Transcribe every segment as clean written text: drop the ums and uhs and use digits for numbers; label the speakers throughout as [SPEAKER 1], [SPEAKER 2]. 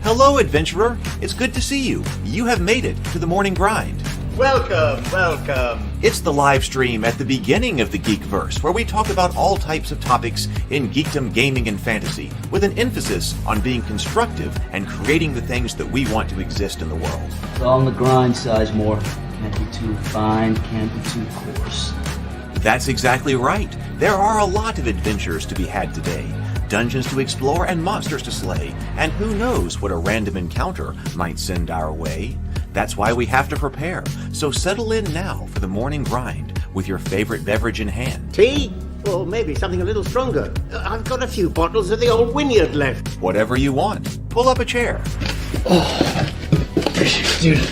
[SPEAKER 1] Hello, adventurer. It's good to see you. You have made it to the morning grind.
[SPEAKER 2] Welcome, welcome.
[SPEAKER 1] It's the live stream at the beginning of the Geekverse, where we talk about all types of topics in geekdom, gaming, and fantasy, with an emphasis on being constructive and creating the things that we want to exist in the world.
[SPEAKER 3] It's all on the grind, Sizemore. Can't be too fine, can't be too coarse.
[SPEAKER 1] That's exactly right. There are a lot of adventures to be had today. Dungeons to explore and monsters to slay, and who knows what a random encounter might send our way. That's why we have to prepare, so settle in now for the morning grind with your favorite beverage in hand.
[SPEAKER 2] Tea? Or maybe something a little stronger. I've got a few bottles of the old Wynyard left.
[SPEAKER 1] Whatever you want. Pull up a chair.
[SPEAKER 3] Dude.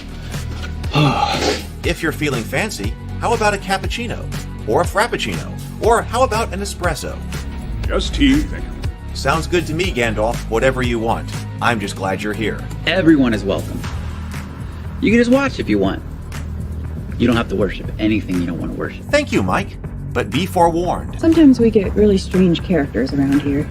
[SPEAKER 1] If you're feeling fancy, how about a cappuccino? Or a frappuccino? Or how about an espresso?
[SPEAKER 4] Just tea, thank you.
[SPEAKER 1] Sounds good to me, Gandalf. Whatever you want. I'm just glad you're here.
[SPEAKER 5] Everyone is welcome. You can just watch if you want. You don't have to worship anything you don't want to worship.
[SPEAKER 1] Thank you, Mike. But be forewarned.
[SPEAKER 6] Sometimes we get really strange characters around here.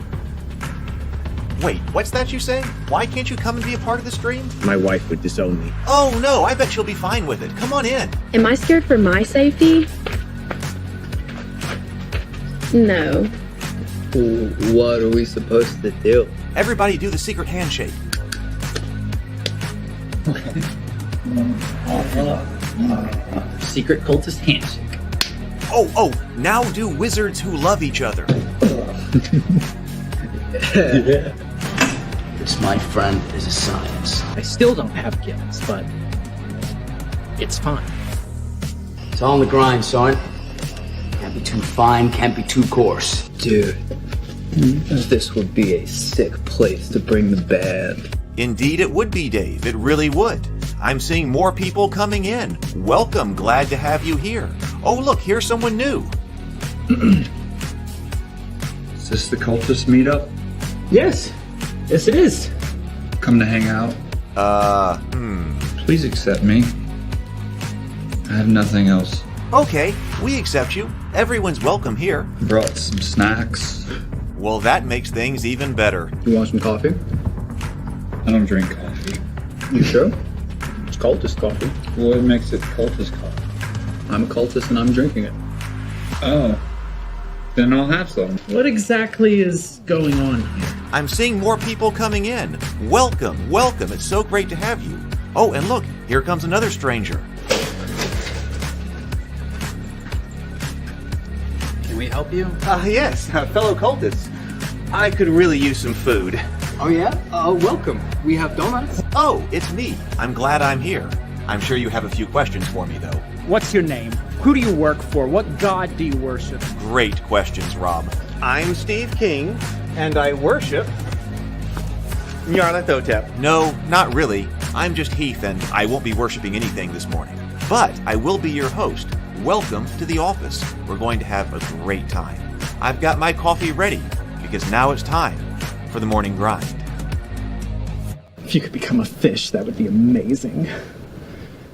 [SPEAKER 1] Wait, what's that you say? Why can't you come and be a part of the stream?
[SPEAKER 4] My wife would disown me.
[SPEAKER 1] Oh no, I bet she'll be fine with it. Come on in.
[SPEAKER 6] Am I scared for my safety? No.
[SPEAKER 7] What are we supposed to do?
[SPEAKER 1] Everybody do the secret handshake.
[SPEAKER 5] Secret cultist handshake.
[SPEAKER 1] Oh, now do wizards who love each other.
[SPEAKER 3] This, my friend, is a science.
[SPEAKER 8] I still don't have gifts, but it's fine.
[SPEAKER 3] It's all on the grind, son. Can't be too fine, can't be too coarse.
[SPEAKER 7] Dude, this would be a sick place to bring the band.
[SPEAKER 1] Indeed it would be, Dave. It really would. I'm seeing more people coming in. Welcome. Glad to have you here. Oh, look, here's someone new.
[SPEAKER 9] Is this the cultist meetup?
[SPEAKER 8] Yes it is.
[SPEAKER 9] Come to hang out? Please accept me. I have nothing else.
[SPEAKER 1] Okay, we accept you. Everyone's welcome here.
[SPEAKER 9] Brought some snacks.
[SPEAKER 1] Well, that makes things even better.
[SPEAKER 7] You want some coffee?
[SPEAKER 9] I don't drink coffee.
[SPEAKER 7] You sure? It's cultist coffee.
[SPEAKER 9] What makes it cultist coffee?
[SPEAKER 7] I'm a cultist and I'm drinking it.
[SPEAKER 9] Oh. Then I'll have some.
[SPEAKER 8] What exactly is going on here?
[SPEAKER 1] I'm seeing more people coming in. Welcome. It's so great to have you. Oh, and look, here comes another stranger.
[SPEAKER 5] Can we help you?
[SPEAKER 2] Yes, fellow cultists. I could really use some food.
[SPEAKER 7] Oh yeah? Welcome. We have donuts.
[SPEAKER 1] Oh, it's me. I'm glad I'm here. I'm sure you have a few questions for me, though.
[SPEAKER 8] What's your name? Who do you work for? What god do you worship?
[SPEAKER 1] Great questions, Rob.
[SPEAKER 2] I'm Steve King, and I worship Nyarlathotep.
[SPEAKER 1] No, not really. I'm just Heath, and I won't be worshiping anything this morning. But I will be your host. Welcome to the office. We're going to have a great time. I've got my coffee ready, because now it's time for the morning grind.
[SPEAKER 8] If you could become a fish, that would be amazing.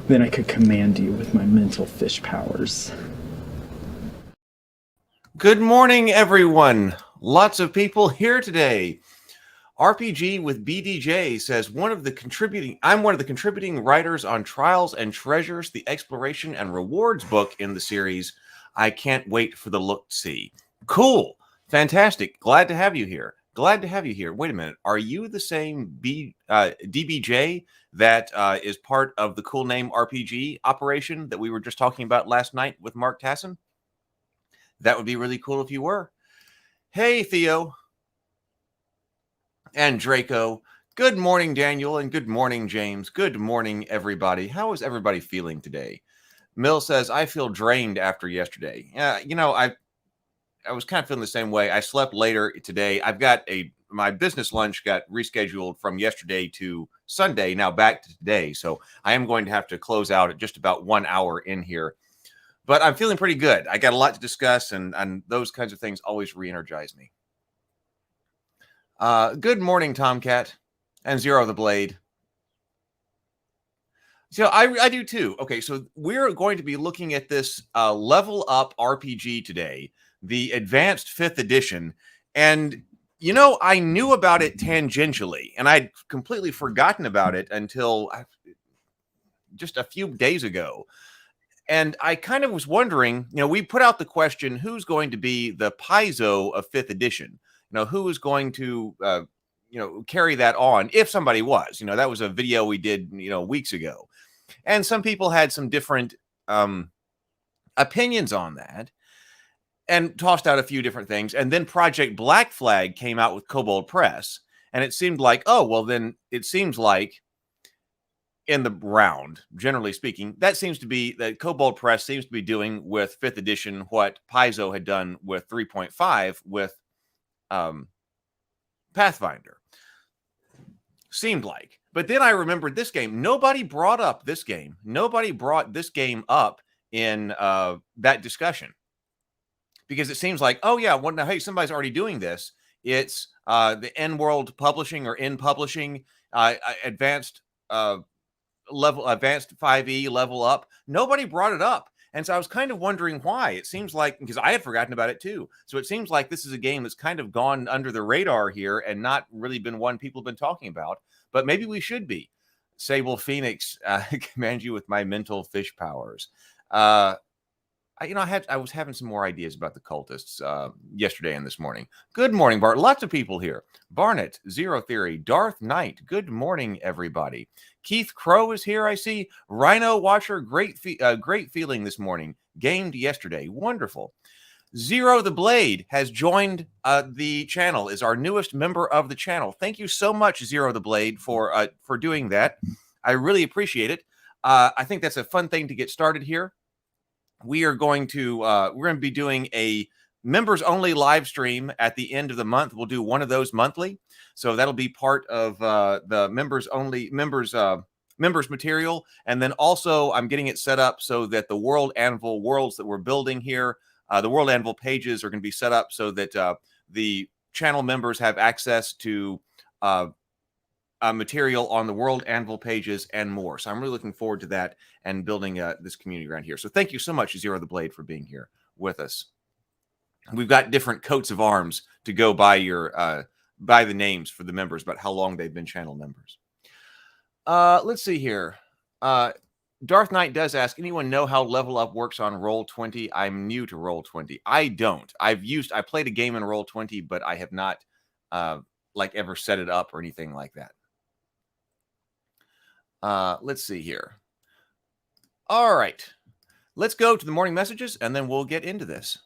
[SPEAKER 8] Then I could command you with my mental fish powers.
[SPEAKER 1] Good morning, everyone. Lots of people here today. RPG with BDJ says I'm one of the contributing writers on Trials and Treasures, the exploration and rewards book in the series. I can't wait for the look-see. Cool. Fantastic. Glad to have you here. Wait a minute. Are you the same DBJ that is part of the Cool Name RPG operation that we were just talking about last night with Mark Tassin? That would be really cool if you were. Hey, Theo. And Draco. Good morning, Daniel, and good morning, James. Good morning, everybody. How is everybody feeling today? Mill says, I feel drained after yesterday. I was kind of feeling the same way. I slept later today. My business lunch got rescheduled from yesterday to Sunday, now back to today. So I am going to have to close out at just about 1 hour in here. But I'm feeling pretty good. I got a lot to discuss, and those kinds of things always re-energize me. Good morning, Tomcat and Zero the Blade. So I do too. Okay, so we're going to be looking at this Level Up RPG today, the Advanced 5th Edition. And You know, I knew about it tangentially, and I'd completely forgotten about it until just a few days ago. And I kind of was wondering, we put out the question, who's going to be the Paizo of 5th edition? Who is going to, carry that on if somebody was? That was a video we did, weeks ago. And some people had some different opinions on that and tossed out a few different things. And then Project Black Flag came out with Kobold Press. And it seemed like, oh, well, then it seems like in the round, generally speaking, that Kobold Press seems to be doing with 5th edition what Paizo had done with 3.5 with Pathfinder. Seemed like. But then I remembered this game. Nobody brought this game up in that discussion. Because it seems like, oh, yeah, well, now, hey, somebody's already doing this. It's the N-World Publishing or N Publishing advanced 5e level up. Nobody brought it up. And so I was kind of wondering why. It seems like, because I had forgotten about it too. So it seems like this is a game that's kind of gone under the radar here and not really been one people have been talking about. But maybe we should be. Sable Phoenix, command you with my mental fish powers. I was having some more ideas about the cultists yesterday and this morning. Good morning, Bart. Lots of people here. Barnett, Zero Theory, Darth Knight. Good morning, everybody. Keith Crow is here, I see. Rhino Watcher, great feeling this morning. Gamed yesterday. Wonderful. Zero the Blade has joined the channel, is our newest member of the channel. Thank you so much, Zero the Blade, for doing that. I really appreciate it. I think that's a fun thing to get started here. We're going to be doing a members only live stream at the end of the month. We'll do one of those monthly. So that'll be part of the members material. And then also I'm getting it set up so that the World Anvil worlds that we're building here, the World Anvil pages are going to be set up so that the channel members have access to material on the World Anvil pages and more. So I'm really looking forward to that and building this community around here. So thank you so much, Zero the Blade, for being here with us. We've got different coats of arms to go by by the names for the members about how long they've been channel members. Let's see here. Darth Knight does ask, anyone know how level up works on Roll20? I'm new to Roll20. I don't. I played a game in Roll20, but I have not ever set it up or anything like that. Let's see here. All right. Let's go to the morning messages, and then we'll get into this.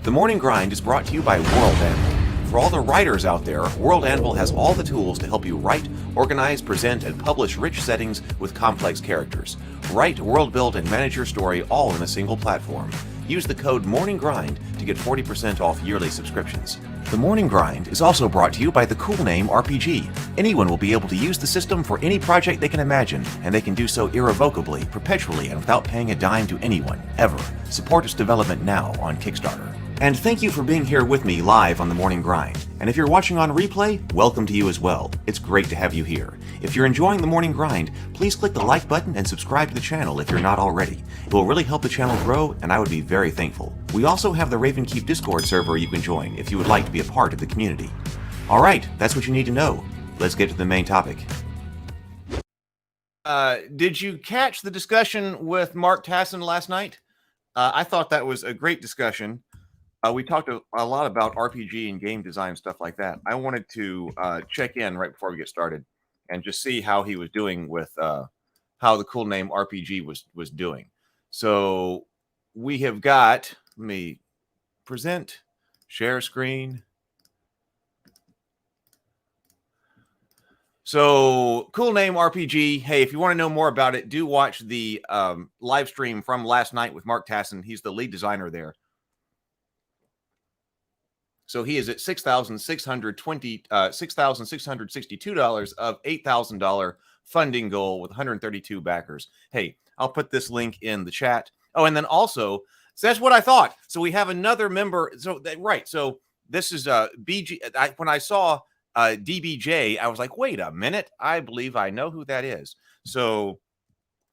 [SPEAKER 1] The Morning Grind is brought to you by World Anvil. For all the writers out there, World Anvil has all the tools to help you write, organize, present, and publish rich settings with complex characters. Write, world build, and manage your story all in a single platform. Use the code MORNINGGRIND to get 40% off yearly subscriptions. The Morning Grind is also brought to you by the Cool Name RPG. Anyone will be able to use the system for any project they can imagine, and they can do so irrevocably, perpetually, and without paying a dime to anyone, ever. Support its development now on Kickstarter. And thank you for being here with me live on The Morning Grind. And if you're watching on replay, welcome to you as well. It's great to have you here. If you're enjoying The Morning Grind, please click the like button and subscribe to the channel if you're not already. It will really help the channel grow, and I would be very thankful. We also have the Ravenkeep Discord server you can join if you would like to be a part of the community. Alright, that's what you need to know. Let's get to the main topic. Did you catch the discussion with Mark Tassin last night? I thought that was a great discussion. We talked a lot about RPG and game design, stuff like that. I wanted to check in right before we get started and just see how he was doing with how the Cool Name RPG was doing. So we have got, let me present, share screen. So Cool Name RPG. Hey, if you want to know more about it, do watch the live stream from last night with Mark Tassin. He's the lead designer there. So he is at $6,662 of $8,000 funding goal with 132 backers. Hey, I'll put this link in the chat. Oh, and then also, so that's what I thought. So we have another member. So right. So this is BG. When I saw DBJ, I was like, wait a minute. I believe I know who that is. So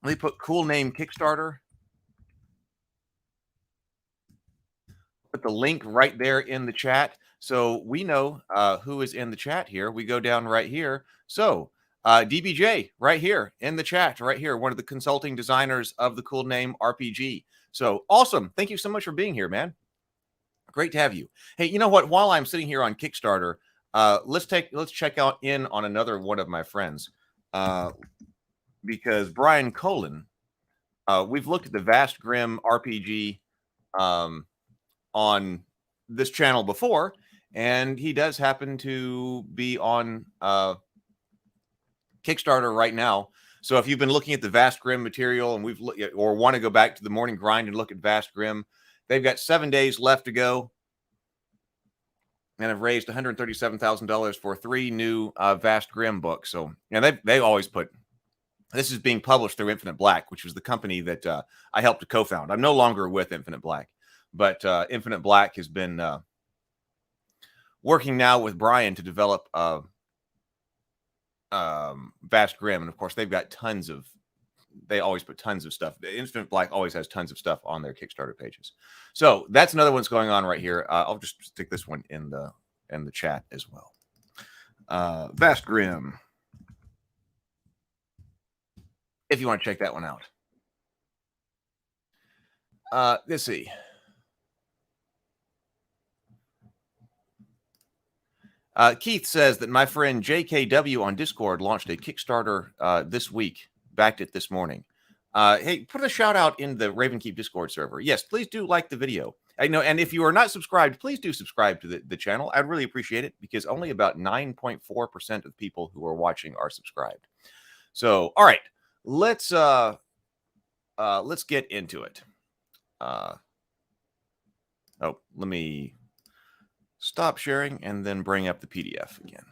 [SPEAKER 1] let me put Cool Name Kickstarter. put the link right there in the chat. So we know who is in the chat here. We go down right here. So DBJ right here in the chat, right here, one of the consulting designers of the Cool Name RPG. So awesome. Thank you so much for being here, man. Great to have you. Hey, you know what? While I'm sitting here on Kickstarter, let's check out in on another one of my friends, because Brian Colin, we've looked at the Vast Grim RPG on this channel before, and he does happen to be on Kickstarter right now. So if you've been looking at the Vast Grim material and or want to go back to the morning grind and look at Vast Grim, they've got 7 days left to go, and have raised $137,000 for 3 new Vast Grim books. So, and they always put, this is being published through Infinite Black, which was the company that I helped to co-found. I'm no longer with Infinite Black, but Infinite Black has been working now with Brian to develop Vast Grim, and of course they've got they always put tons of stuff. Infinite Black always has tons of stuff on their Kickstarter pages. So that's another one's going on right here. I'll just stick this one in the chat as well. Vast Grim, if you want to check that one out. Let's see. Keith says that my friend JKW on Discord launched a Kickstarter this week. Backed it this morning. Hey, put a shout out in the Ravenkeep Discord server. Yes, please do like the video. I know, and if you are not subscribed, please do subscribe to the channel. I'd really appreciate it, because only about 9.4% of people who are watching are subscribed. So, all right, let's get into it. Let me stop sharing and then bring up the PDF again.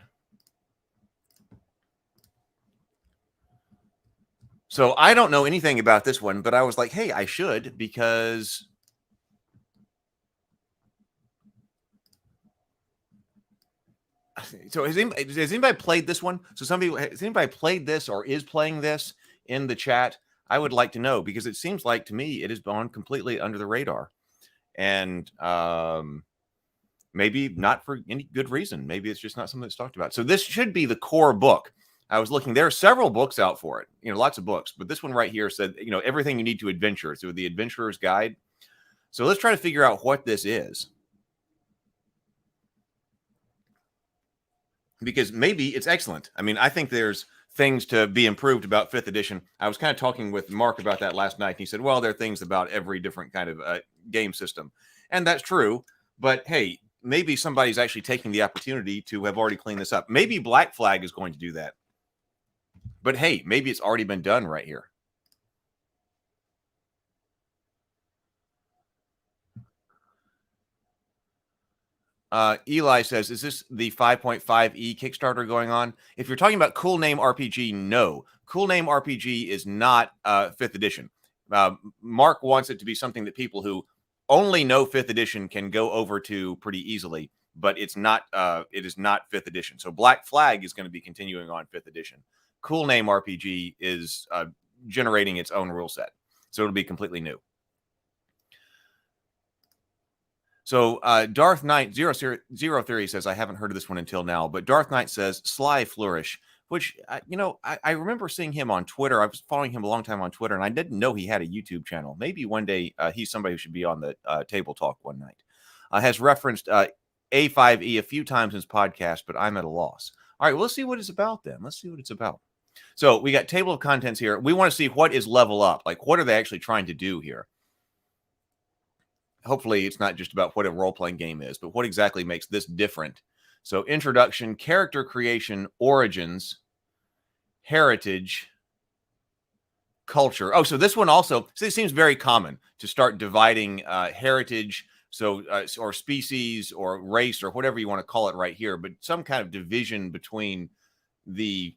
[SPEAKER 1] So I don't know anything about this one, but I was like, hey, I should, because so has anybody played this one? So has anybody played this or is playing this in the chat? I would like to know, because it seems like to me it has gone completely under the radar, and maybe not for any good reason. Maybe it's just not something that's talked about. So this should be the core book. I was looking, there are several books out for it, lots of books, but this one right here said, everything you need to adventure. So the Adventurer's Guide. So let's try to figure out what this is, because maybe it's excellent. I mean, I think there's things to be improved about 5th edition. I was kind of talking with Mark about that last night, and he said, well, there are things about every different kind of game system. And that's true, but hey, maybe somebody's actually taking the opportunity to have already cleaned this up. Maybe Black Flag is going to do that. But hey, maybe it's already been done right here. Eli says, is this the 5.5e Kickstarter going on? If you're talking about Cool Name RPG, no. Cool Name RPG is not 5th edition. Mark wants it to be something that people who only know 5th edition can go over to pretty easily, but it's not. It is not 5th edition. So Black Flag is going to be continuing on 5th edition. Cool Name RPG is generating its own rule set, so it'll be completely new. So Darth Knight 0 Theory says, I haven't heard of this one until now, but Darth Knight says Sly Flourish, which, I remember seeing him on Twitter. I was following him a long time on Twitter, and I didn't know he had a YouTube channel. Maybe one day he's somebody who should be on the Table Talk one night. Has referenced A5E a few times in his podcast, but I'm at a loss. All right, well, let's see what it's about then. Let's see what it's about. So we got table of contents here. We want to see what is level up. Like, what are they actually trying to do here? Hopefully it's not just about what a role-playing game is, but what exactly makes this different. So introduction, character creation, origins, heritage, culture. Oh, so this one also, it seems very common to start dividing heritage, so or species or race or whatever you want to call it right here, but some kind of division between the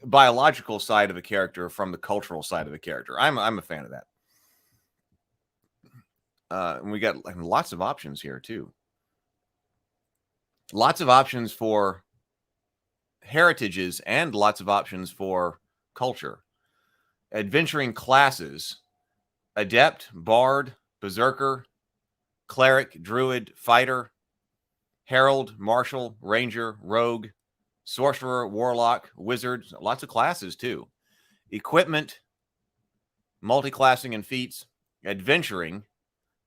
[SPEAKER 1] biological side of a character from the cultural side of a character. I'm a fan of that. And we got lots of options here too. Lots of options for heritages and lots of options for culture. Adventuring classes: Adept, Bard, Berserker, cleric, druid, fighter, herald, marshal, ranger, rogue, sorcerer, warlock, wizard, lots of classes too. Equipment, multi-classing and feats, adventuring,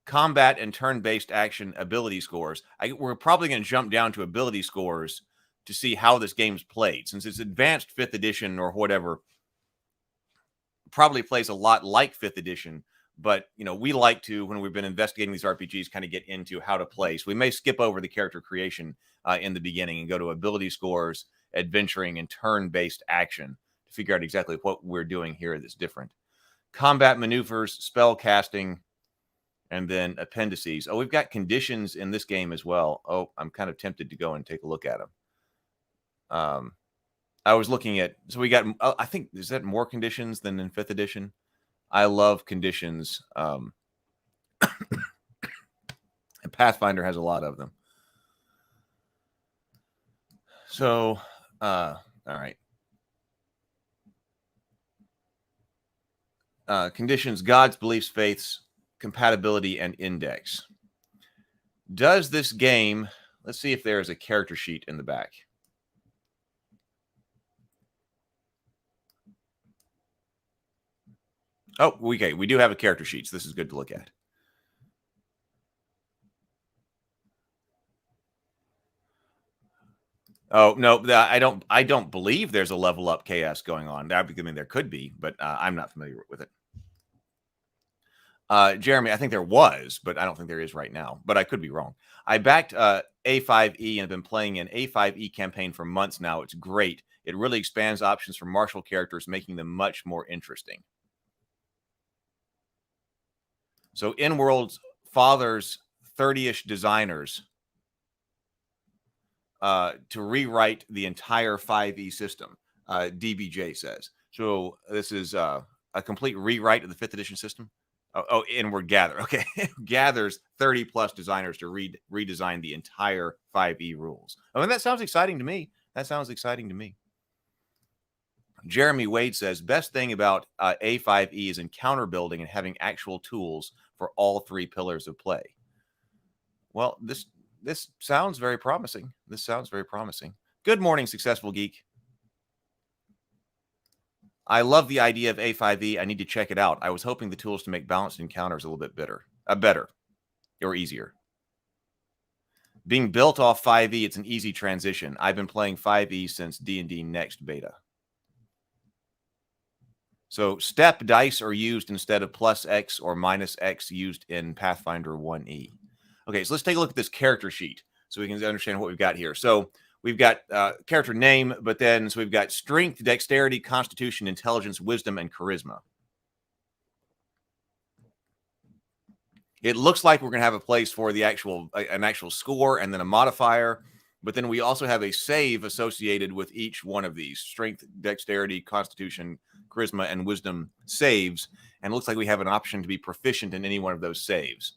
[SPEAKER 1] combat and turn-based action ability scores. We're probably going to jump down to ability scores to see how this game's played. Since it's advanced 5th edition or whatever, probably plays a lot like 5th edition. But, you know, we like to, when we've been investigating these RPGs, kind of get into how to play. So we may skip over the character creation in the beginning and go to ability scores, adventuring, and turn-based action to figure out exactly what we're doing here that's different. Combat maneuvers, spell casting, and then appendices. Oh, we've got conditions in this game as well. Oh, I'm kind of tempted to go and take a look at them. I was looking at, so we got, I think, is that more conditions than in 5th edition? I love conditions. And Pathfinder has a lot of them. So, all right. Conditions, gods, beliefs, faiths, compatibility, and index. Does this game, let's see if there is a character sheet in the back. Oh, okay. We do have a character sheet, so this is good to look at. Oh, no, I don't believe there's a level up chaos going on. I mean, there could be, but I'm not familiar with it. Jeremy, I think there was, but I don't think there is right now. But I could be wrong. I backed A5E and have been playing an A5E campaign for months now. It's great. It really expands options for martial characters, making them much more interesting. So in-world fathers 30-ish designers to rewrite the entire 5e system, DBJ says. So this is a complete rewrite of the 5th edition system. Oh, inward gather. Okay. Gathers 30-plus designers to redesign the entire 5e rules. I mean, that sounds exciting to me. That sounds exciting to me. Jeremy Wade says, best thing about A5E is encounter building and having actual tools for all 3 pillars of play. Well, this sounds very promising. This sounds very promising. Good morning, Successful Geek. I love the idea of A5E. I need to check it out. I was hoping the tools to make balanced encounters a little bit better or easier. Being built off 5e, it's an easy transition. I've been playing 5e since D&D Next beta. So step dice are used instead of plus X or minus X used in Pathfinder 1E. Okay, so let's take a look at this character sheet so we can understand what we've got here. So we've got character name, but then so we've got strength, dexterity, constitution, intelligence, wisdom, and charisma. It looks like we're going to have a place for the an actual score and then a modifier, but then we also have a save associated with each one of these: strength, dexterity, constitution, charisma, and wisdom saves. And it looks like we have an option to be proficient in any one of those saves.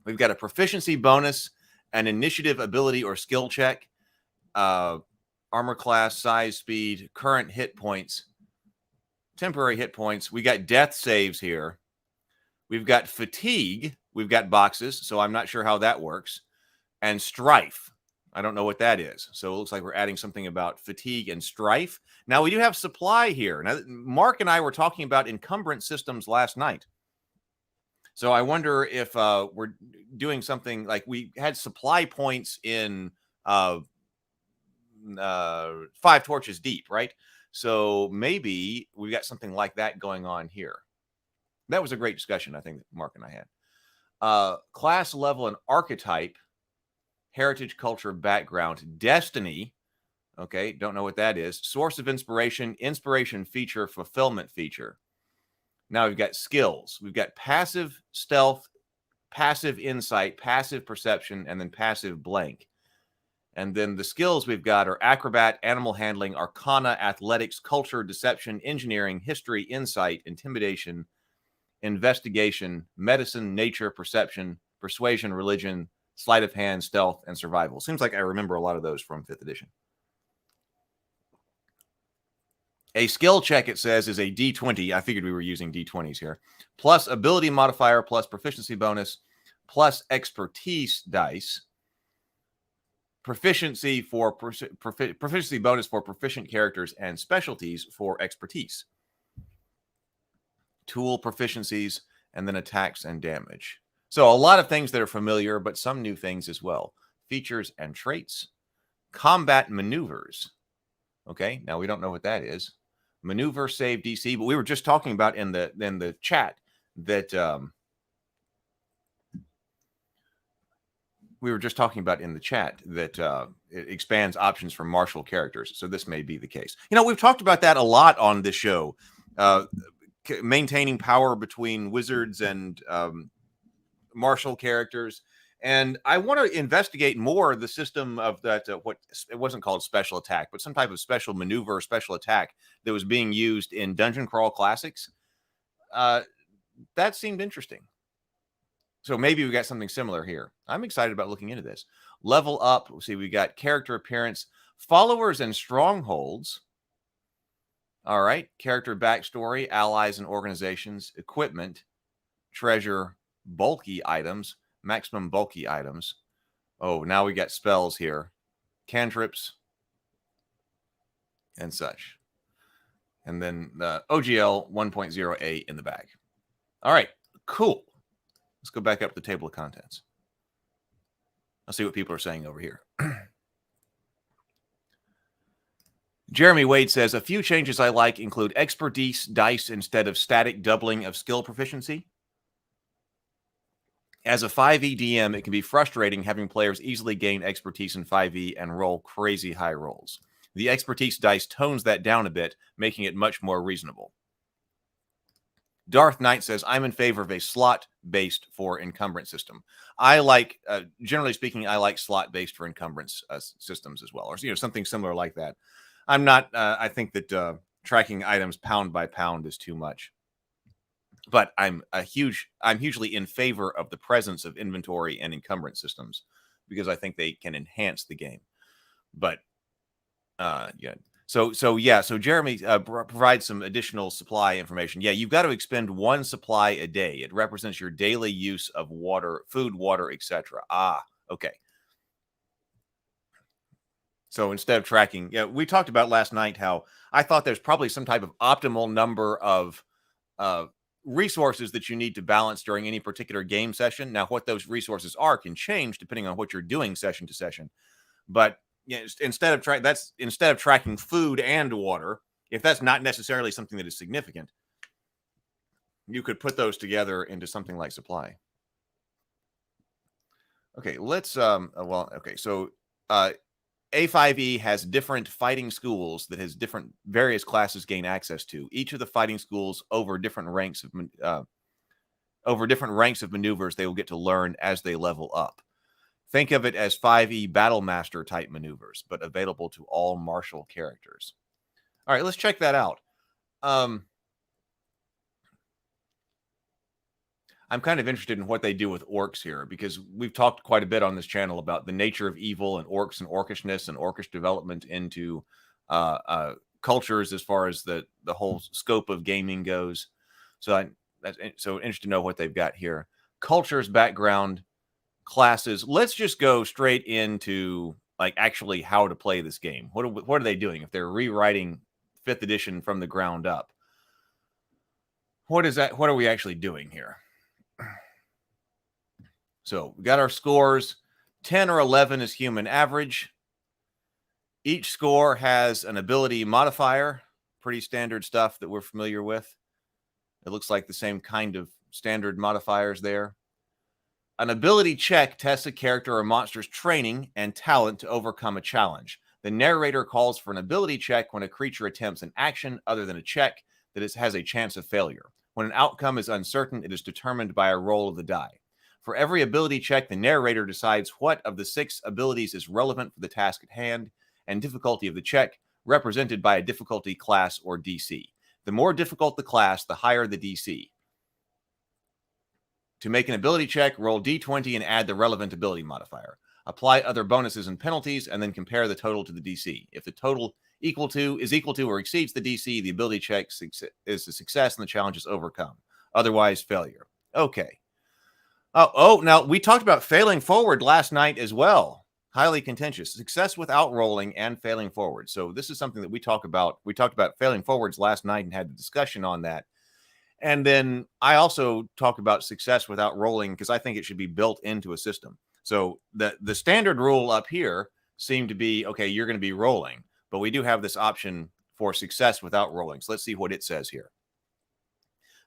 [SPEAKER 1] We've got a proficiency bonus, an initiative, ability, or skill check, armor class, size, speed, current hit points, temporary hit points. We got death saves here. We've got fatigue. We've got boxes, so I'm not sure how that works. And strife. I don't know what that is. So it looks like we're adding something about fatigue and strife. Now, we do have supply here. Now, Mark and I were talking about encumbrance systems last night. So I wonder if we're doing something like we had supply points in 5 Torches Deep, right? So maybe we got something like that going on here. That was a great discussion, I think, that Mark and I had. Class level and archetype, heritage, culture, background, destiny. Okay, don't know what that is. Source of inspiration, inspiration feature, fulfillment feature. Now we've got skills. We've got passive stealth, passive insight, passive perception, and then passive blank. And then the skills we've got are acrobat, animal handling, arcana, athletics, culture, deception, engineering, history, insight, intimidation, investigation, medicine, nature, perception, persuasion, religion, sleight of hand, stealth, and survival. Seems like I remember a lot of those from 5th edition. A skill check, it says, is a D20. I figured we were using D20s here. Plus ability modifier, plus proficiency bonus, plus expertise dice, proficiency for proficiency bonus for proficient characters, and specialties for expertise, tool proficiencies, and then attacks and damage. So a lot of things that are familiar, but some new things as well. Features and traits, combat maneuvers. Okay, now we don't know what that is. Maneuver save DC, but we were just talking about in the chat that it expands options for martial characters. So this may be the case. You know, we've talked about that a lot on this show. Maintaining power between wizards and martial characters. And I want to investigate more the system of that, what it wasn't called special attack, but some type of special maneuver or special attack that was being used in Dungeon Crawl Classics. That seemed interesting. So maybe we got something similar here. I'm excited about looking into this. Level up. We'll see, we got character appearance, followers and strongholds. All right. Character backstory, allies and organizations, equipment, treasure, bulky items, maximum bulky items. Oh, now we got spells here, cantrips, and such. And then the OGL 1.0A in the bag. All right, cool. Let's go back up to the table of contents. I'll see what people are saying over here. Jeremy Wade says, a few changes I like include expertise dice instead of static doubling of skill proficiency. As a 5e DM, it can be frustrating having players easily gain expertise in 5e and roll crazy high rolls. The expertise dice tones that down a bit, making it much more reasonable. Darth Knight says, I'm in favor of a slot-based for encumbrance system. I like, generally speaking, I like slot-based for encumbrance systems as well, or something similar like that. I'm not, I think that tracking items pound by pound is too much. But I'm hugely in favor of the presence of inventory and encumbrance systems because I think they can enhance the game. But yeah, so Jeremy provides some additional supply information. Yeah, you've got to expend 1 supply a day. It represents your daily use of water, food, water, etc. Ah, okay. So instead of tracking, yeah, we talked about last night how I thought there's probably some type of optimal number of resources that you need to balance during any particular game session. Now, what those resources are can change depending on what you're doing session to session. But instead of tracking food and water, if that's not necessarily something that is significant, you could put those together into something like supply. Okay, let's so A5E has different fighting schools that has various classes gain access to. Each of the fighting schools over different ranks of maneuvers they will get to learn as they level up. Think of it as 5e Battle Master type maneuvers, but available to all martial characters. All right, let's check that out. I'm kind of interested in what they do with orcs here, because we've talked quite a bit on this channel about the nature of evil and orcs and orcishness and orcish development into cultures as far as the whole scope of gaming goes. So that's so interested to know what they've got here. Cultures, background, classes. Let's just go straight into like actually how to play this game. What are they doing if they're rewriting 5th edition from the ground up? What is that? What are we actually doing here? So we got our scores. 10 or 11 is human average. Each score has an ability modifier. Pretty standard stuff that we're familiar with. It looks like the same kind of standard modifiers there. An ability check tests a character or monster's training and talent to overcome a challenge. The narrator calls for an ability check when a creature attempts an action other than a check that has a chance of failure. When an outcome is uncertain, it is determined by a roll of the die. For every ability check, the narrator decides what of the 6 abilities is relevant for the task at hand, and difficulty of the check, represented by a difficulty class or DC. The more difficult the class, the higher the DC. To make an ability check, roll D20 and add the relevant ability modifier. Apply other bonuses and penalties, and then compare the total to the DC. If the total is equal to or exceeds the DC, the ability check is a success and the challenge is overcome. Otherwise, failure. Okay. Now we talked about failing forward last night as well. Highly contentious. Success without rolling and failing forward. So this is something that we talk about. We talked about failing forwards last night and had a discussion on that. And then I also talk about success without rolling because I think it should be built into a system. So the standard rule up here seemed to be, okay, you're going to be rolling, but we do have this option for success without rolling. So let's see what it says here.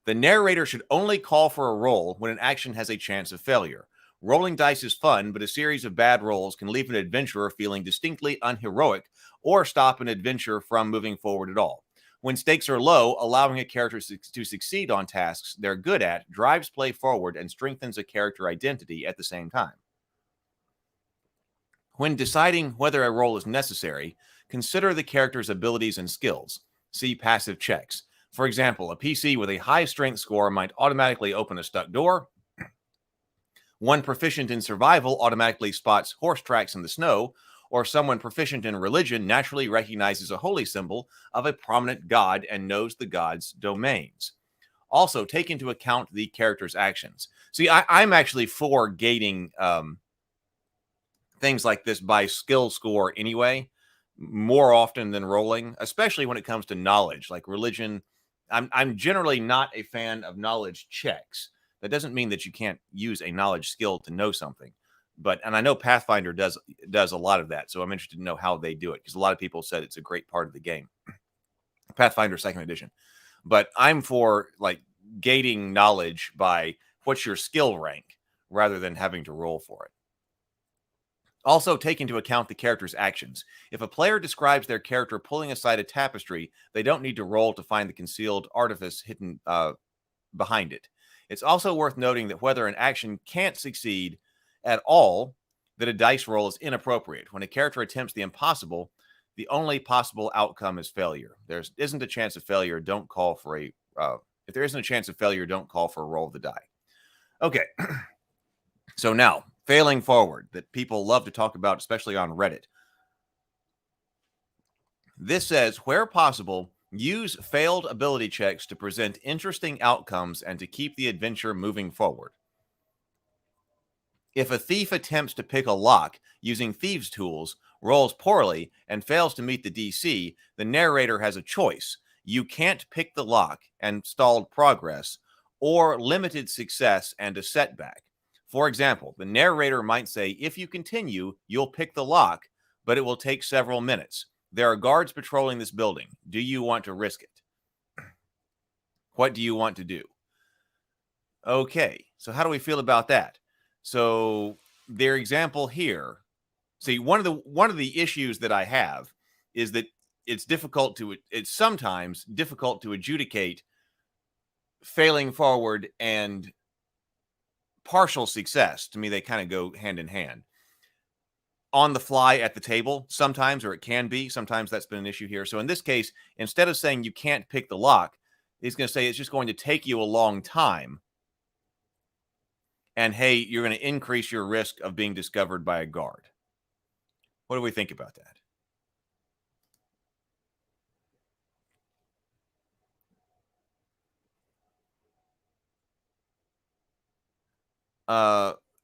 [SPEAKER 1] The narrator should only call for a roll when an action has a chance of failure. Rolling dice is fun, but a series of bad rolls can leave an adventurer feeling distinctly unheroic or stop an adventure from moving forward at all. When stakes are low, allowing a character to succeed on tasks they're good at drives play forward and strengthens a character identity at the same time. When deciding whether a roll is necessary, consider the character's abilities and skills. See passive checks. For example, a PC with a high strength score might automatically open a stuck door. One proficient in survival automatically spots horse tracks in the snow, or someone proficient in religion naturally recognizes a holy symbol of a prominent god and knows the god's domains. Also, take into account the character's actions. See, I'm actually for gating things like this by skill score anyway, more often than rolling, especially when it comes to knowledge, like religion. I'm generally not a fan of knowledge checks. That doesn't mean that you can't use a knowledge skill to know something. And I know Pathfinder does a lot of that. So I'm interested to know how they do it because a lot of people said it's a great part of the game. Pathfinder 2nd edition. But I'm for like gating knowledge by what's your skill rank rather than having to roll for it. Also, take into account the character's actions. If a player describes their character pulling aside a tapestry, they don't need to roll to find the concealed artifice hidden behind it. It's also worth noting that whether an action can't succeed at all, that a dice roll is inappropriate. When a character attempts the impossible, the only possible outcome is failure. There isn't a chance of failure. Don't call for a. If there isn't a chance of failure, don't call for a roll of the die. Okay. So now, failing forward, that people love to talk about, especially on Reddit. This says, where possible, use failed ability checks to present interesting outcomes and to keep the adventure moving forward. If a thief attempts to pick a lock using thieves' tools, rolls poorly, and fails to meet the DC, the narrator has a choice. You can't pick the lock and stalled progress, or limited success and a setback. For example, the narrator might say, if you continue, you'll pick the lock, but it will take several minutes. There are guards patrolling this building. Do you want to risk it? What do you want to do? Okay, so how do we feel about that? So their example here, see, one of the issues that I have is that it's sometimes difficult to adjudicate failing forward and partial success. To me, they kind of go hand in hand. On the fly at the table sometimes, or it can be. Sometimes that's been an issue here. So in this case, instead of saying you can't pick the lock, he's going to say it's just going to take you a long time. And hey, you're going to increase your risk of being discovered by a guard. What do we think about that?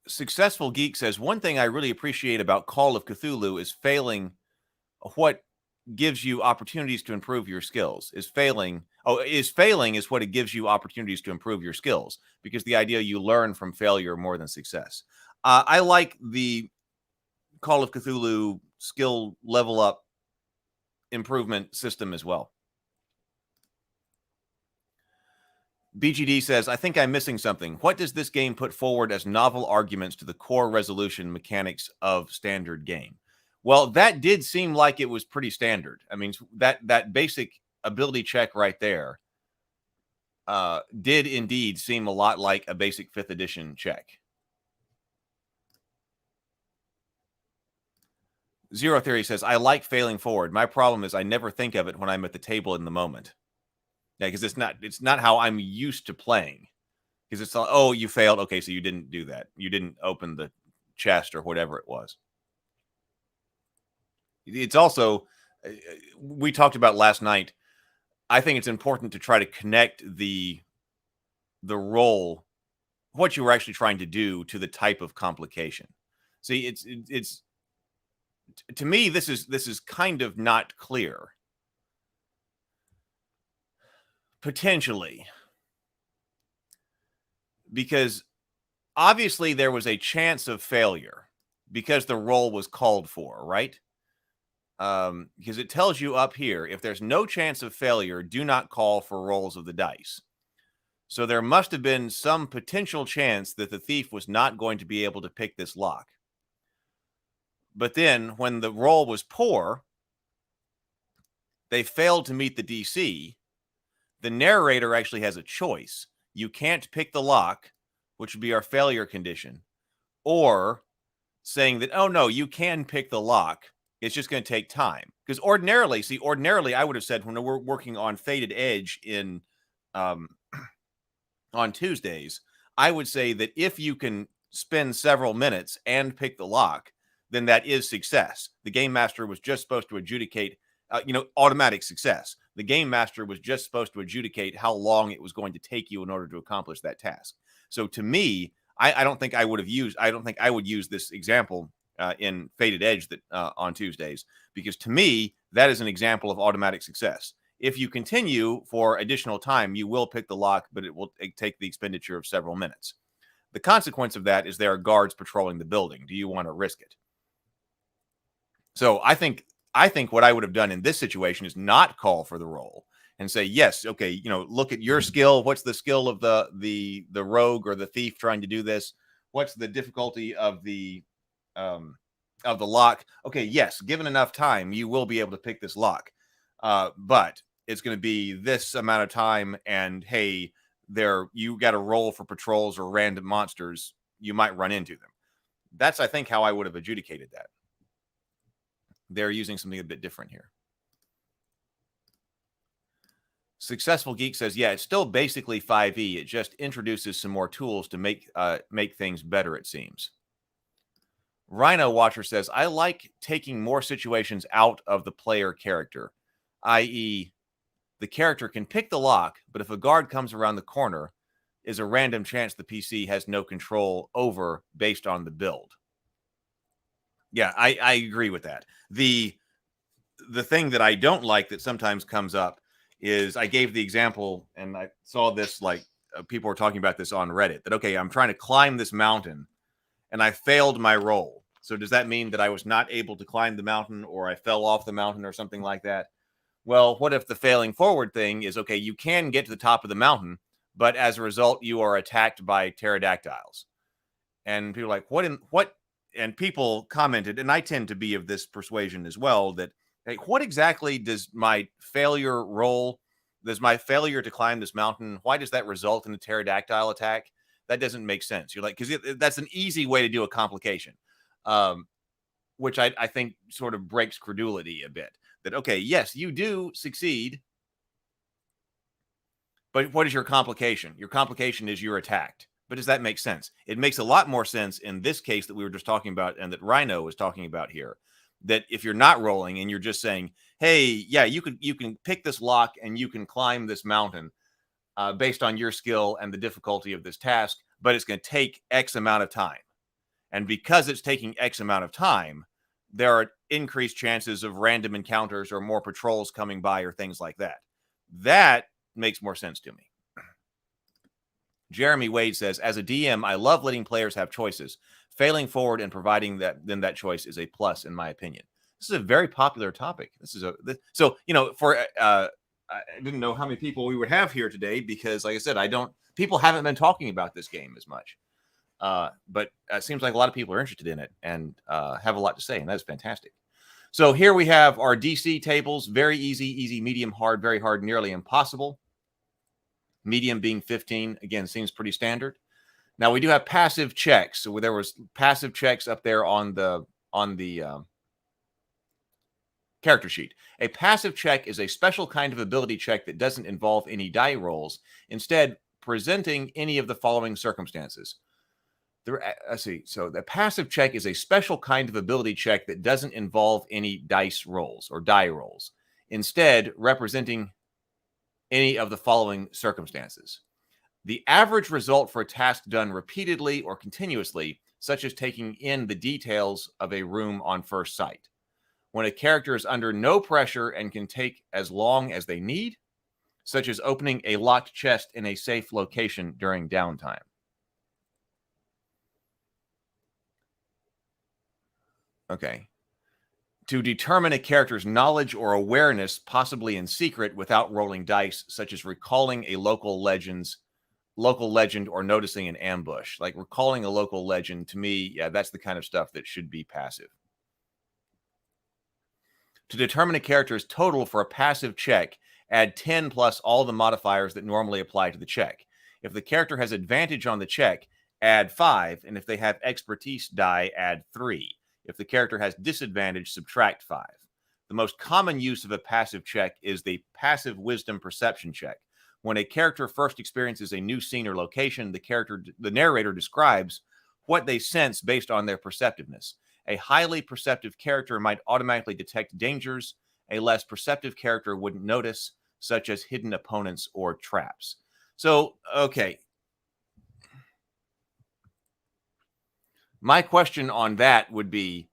[SPEAKER 1] Successful Geek says, one thing I really appreciate about Call of Cthulhu is failing what gives you opportunities to improve your skills. Failing is what it gives you opportunities to improve your skills, because the idea you learn from failure more than success. I like the Call of Cthulhu skill level up improvement system as well. BGD says, I think I'm missing something. What does this game put forward as novel arguments to the core resolution mechanics of standard game? Well, that did seem like it was pretty standard. I mean, that basic ability check right there did indeed seem a lot like a basic 5th edition check. Zero Theory says, I like failing forward. My problem is I never think of it when I'm at the table in the moment. Yeah, because it's not how I'm used to playing. Because it's like, oh, you failed. Okay, so you didn't do that. You didn't open the chest or whatever it was. It's also, we talked about last night, I think it's important to try to connect the role what you were actually trying to do to the type of complication. See, it's to me, this is kind of not clear. Potentially. Because obviously there was a chance of failure because the roll was called for, right? Because it tells you up here, if there's no chance of failure, do not call for rolls of the dice. So there must have been some potential chance that the thief was not going to be able to pick this lock. But then when the roll was poor, they failed to meet the DC. The narrator actually has a choice. You can't pick the lock, which would be our failure condition, or saying that, oh, no, you can pick the lock. It's just going to take time. Because ordinarily I would have said when we're working on Faded Edge in on Tuesdays, I would say that if you can spend several minutes and pick the lock, then that is success. The game master was just supposed to adjudicate, automatic success. The game master was just supposed to adjudicate how long it was going to take you in order to accomplish that task. So to me, I don't think I would use this example in Faded Edge that on Tuesdays, because to me, that is an example of automatic success. If you continue for additional time, you will pick the lock, but it will take the expenditure of several minutes. The consequence of that is there are guards patrolling the building. Do you want to risk it? So I think what I would have done in this situation is not call for the roll and say, yes, okay, look at your skill. What's the skill of the rogue or the thief trying to do this? What's the difficulty of the lock? Okay, yes, given enough time, you will be able to pick this lock. But it's going to be this amount of time, and hey, you got to roll for patrols or random monsters. You might run into them. That's, I think, how I would have adjudicated that. They're using something a bit different here. Successful Geek says, yeah, it's still basically 5e. It just introduces some more tools to make things better, it seems. Rhino Watcher says, I like taking more situations out of the player character, i.e., the character can pick the lock, but if a guard comes around the corner, is a random chance the PC has no control over based on the build. Yeah, I agree with that. The thing that I don't like that sometimes comes up is I gave the example, and I saw this, people were talking about this on Reddit, that, okay, I'm trying to climb this mountain, and I failed my roll. So does that mean that I was not able to climb the mountain, or I fell off the mountain or something like that? Well, what if the failing forward thing is, okay, you can get to the top of the mountain, but as a result, you are attacked by pterodactyls. And people are like, what? And people commented, and I tend to be of this persuasion as well, that, hey, what exactly does my failure to climb this mountain, why does that result in a pterodactyl attack? That doesn't make sense. You're like, because that's an easy way to do a complication, which I think sort of breaks credulity a bit. That, okay, yes, you do succeed, but what is your complication? Your complication is you're attacked. But does that make sense? It makes a lot more sense in this case that we were just talking about and that Rhino was talking about here, that if you're not rolling and you're just saying, hey, yeah, you can pick this lock and you can climb this mountain based on your skill and the difficulty of this task, but it's going to take X amount of time. And because it's taking X amount of time, there are increased chances of random encounters or more patrols coming by or things like that. That makes more sense to me. Jeremy Wade says, as a DM, I love letting players have choices. Failing forward and providing that choice is a plus, in my opinion. This is a very popular topic. So I didn't know how many people we would have here today because, like I said, people haven't been talking about this game as much. But it seems like a lot of people are interested in it and have a lot to say, and that's fantastic. So here we have our DC tables. Very easy, medium, hard, very hard, nearly impossible. Medium being 15, again, seems pretty standard. Now we do have passive checks. So there was passive checks up there on the character sheet. A passive check is a special kind of ability check that doesn't involve any die rolls, instead presenting any of the following circumstances. Let's see. So the passive check is a special kind of ability check that doesn't involve any dice rolls or die rolls, instead representing any of the following circumstances. The average result for a task done repeatedly or continuously, such as taking in the details of a room on first sight. When a character is under no pressure and can take as long as they need, such as opening a locked chest in a safe location during downtime. Okay. To determine a character's knowledge or awareness, possibly in secret, without rolling dice, such as recalling a local legend or noticing an ambush. Like recalling a local legend, to me, yeah, that's the kind of stuff that should be passive. To determine a character's total for a passive check, add 10 plus all the modifiers that normally apply to the check. If the character has advantage on the check, add 5, and if they have expertise die, add 3. If the character has disadvantage, subtract 5. The most common use of a passive check is the passive wisdom perception check. When a character first experiences a new scene or location, the narrator describes what they sense based on their perceptiveness. A highly perceptive character might automatically detect dangers. A less perceptive character wouldn't notice, such as hidden opponents or traps. So, okay. My question on that would be,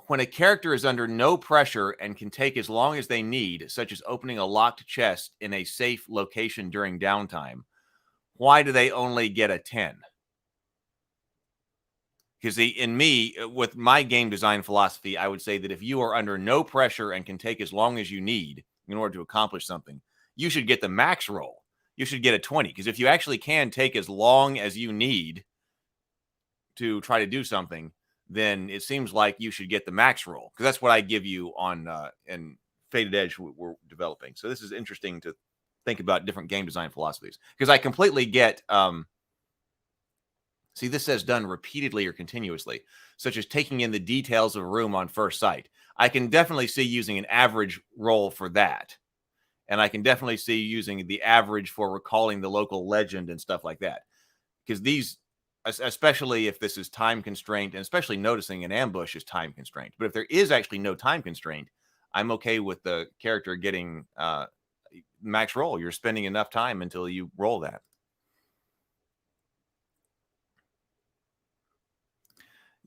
[SPEAKER 1] when a character is under no pressure and can take as long as they need, such as opening a locked chest in a safe location during downtime, why do they only get a 10? Because in me, with my game design philosophy, I would say that if you are under no pressure and can take as long as you need in order to accomplish something, you should get the max roll. You should get a 20. Because if you actually can take as long as you need to try to do something, then it seems like you should get the max roll. Because that's what I give you on in Faded Edge we're developing. So this is interesting to think about different game design philosophies. Because I completely get... See, this says done repeatedly or continuously, such as taking in the details of a room on first sight. I can definitely see using an average roll for that. And I can definitely see using the average for recalling the local legend and stuff like that. Because these, especially if this is time constrained, and especially noticing an ambush is time constrained. But if there is actually no time constraint, I'm okay with the character getting max roll. You're spending enough time until you roll that.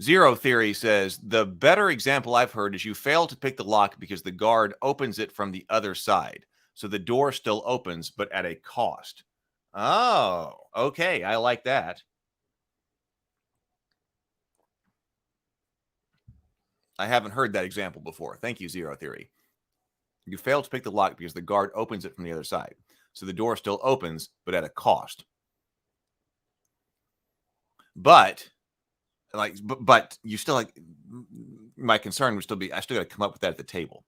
[SPEAKER 1] Zero Theory says, the better example I've heard is you fail to pick the lock because the guard opens it from the other side. So the door still opens, but at a cost. Oh, okay. I like that. I haven't heard that example before. Thank you, Zero Theory. You fail to pick the lock because the guard opens it from the other side. So the door still opens, but at a cost. But you still, like, my concern would still be, I still got to come up with that at the table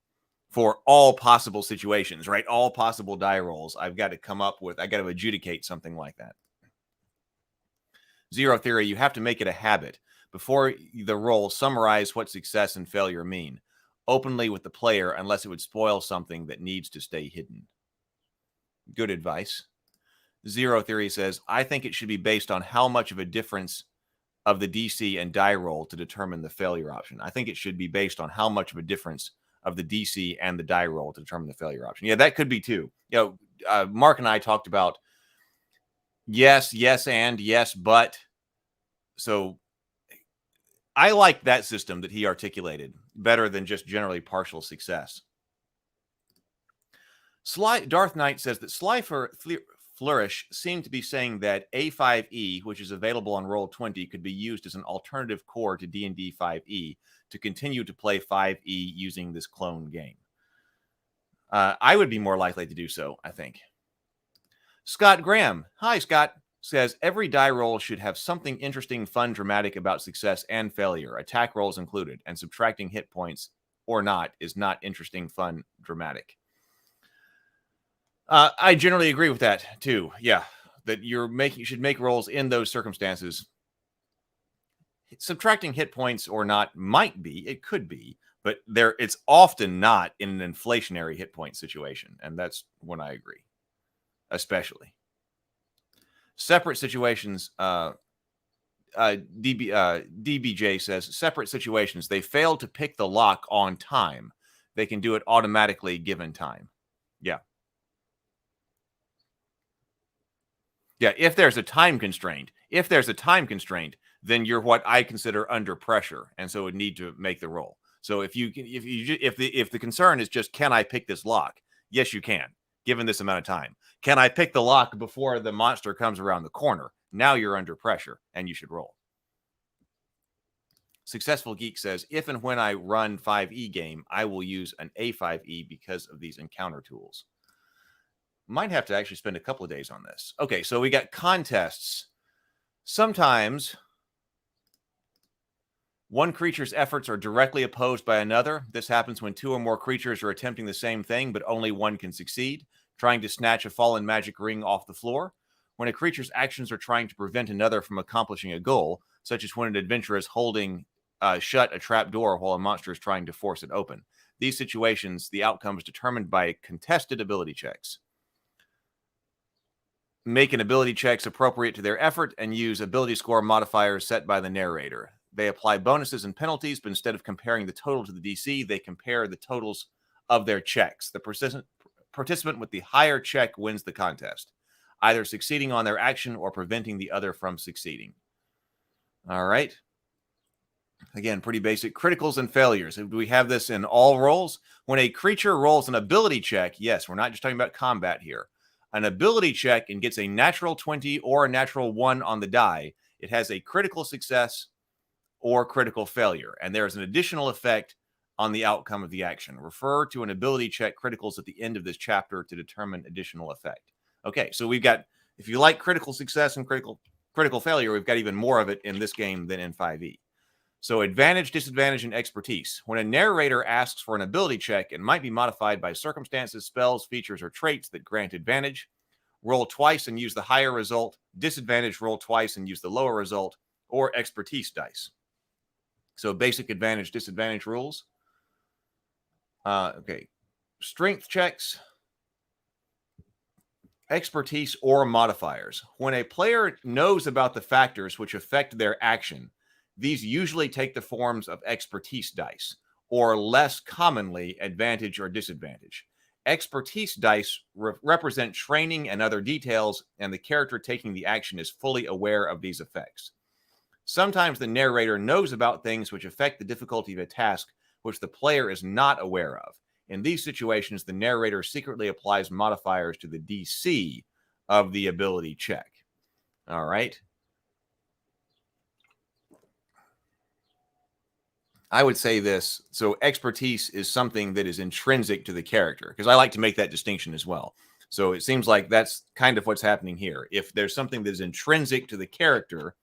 [SPEAKER 1] for all possible situations, right? All possible die rolls. I got to adjudicate something like that. Zero Theory, you have to make it a habit. Before the roll, summarize what success and failure mean openly with the player, unless it would spoil something that needs to stay hidden. Good advice. Zero Theory says, I think it should be based on how much of a difference of the DC and die roll to determine the failure option. I think it should be based on how much of a difference of the DC and the die roll to determine the failure option. Yeah, that could be too. You know, Mark and I talked about yes, and yes, but. So I like that system that he articulated better than just generally partial success. Darth Knight says that Flourish seemed to be saying that A5E, which is available on Roll20, could be used as an alternative core to D&D 5E to continue to play 5E using this clone game. I would be more likely to do so, I think. Scott Graham, hi Scott, says every die roll should have something interesting, fun, dramatic about success and failure, attack rolls included, and subtracting hit points or not is not interesting, fun, dramatic. I generally agree with that too. Yeah, that you should make rolls in those circumstances. Subtracting hit points or not might be, it could be, but it's often not in an inflationary hit point situation, and that's when I agree, especially separate situations. DBJ says separate situations. They failed to pick the lock on time. They can do it automatically given time. Yeah. Yeah, if there's a time constraint. If there's a time constraint, then you're what I consider under pressure, and so would need to make the roll. So if the concern is just, can I pick this lock? Yes, you can, given this amount of time. Can I pick the lock before the monster comes around the corner? Now you're under pressure, and you should roll. Successful Geek says, if and when I run 5e game, I will use an A5e because of these encounter tools. Might have to actually spend a couple of days on this. Okay, so we got contests. Sometimes one creature's efforts are directly opposed by another. This happens when 2 or more creatures are attempting the same thing, but only one can succeed, trying to snatch a fallen magic ring off the floor. When a creature's actions are trying to prevent another from accomplishing a goal, such as when an adventurer is holding shut a trap door while a monster is trying to force it open. These situations, the outcome is determined by contested ability checks. Make an ability checks appropriate to their effort and use ability score modifiers set by the narrator. They apply bonuses and penalties, but instead of comparing the total to the DC, they compare the totals of their checks. The participant with the higher check wins the contest, either succeeding on their action or preventing the other from succeeding. All right. Again, pretty basic. Criticals and failures. Do we have this in all rolls? When a creature rolls an ability check, yes, we're not just talking about combat here. An ability check and gets a natural 20 or a natural 1 on the die, it has a critical success or critical failure. And there is an additional effect on the outcome of the action. Refer to an ability check criticals at the end of this chapter to determine additional effect. Okay, so we've got, if you like critical success and critical failure, we've got even more of it in this game than in 5e. So advantage, disadvantage, and expertise. When a narrator asks for an ability check, it might be modified by circumstances, spells, features, or traits that grant advantage. Roll twice and use the higher result. Disadvantage, roll twice and use the lower result, or expertise dice. So basic advantage, disadvantage rules. Okay. Strength checks, expertise, or modifiers. When a player knows about the factors which affect their action, these usually take the forms of expertise dice, or less commonly, advantage or disadvantage. Expertise dice represent training and other details, and the character taking the action is fully aware of these effects. Sometimes the narrator knows about things which affect the difficulty of a task which the player is not aware of. In these situations, the narrator secretly applies modifiers to the DC of the ability check. All right. I would say this. So expertise is something that is intrinsic to the character, because I like to make that distinction as well. So it seems like that's kind of what's happening here. If there's something that is intrinsic to the character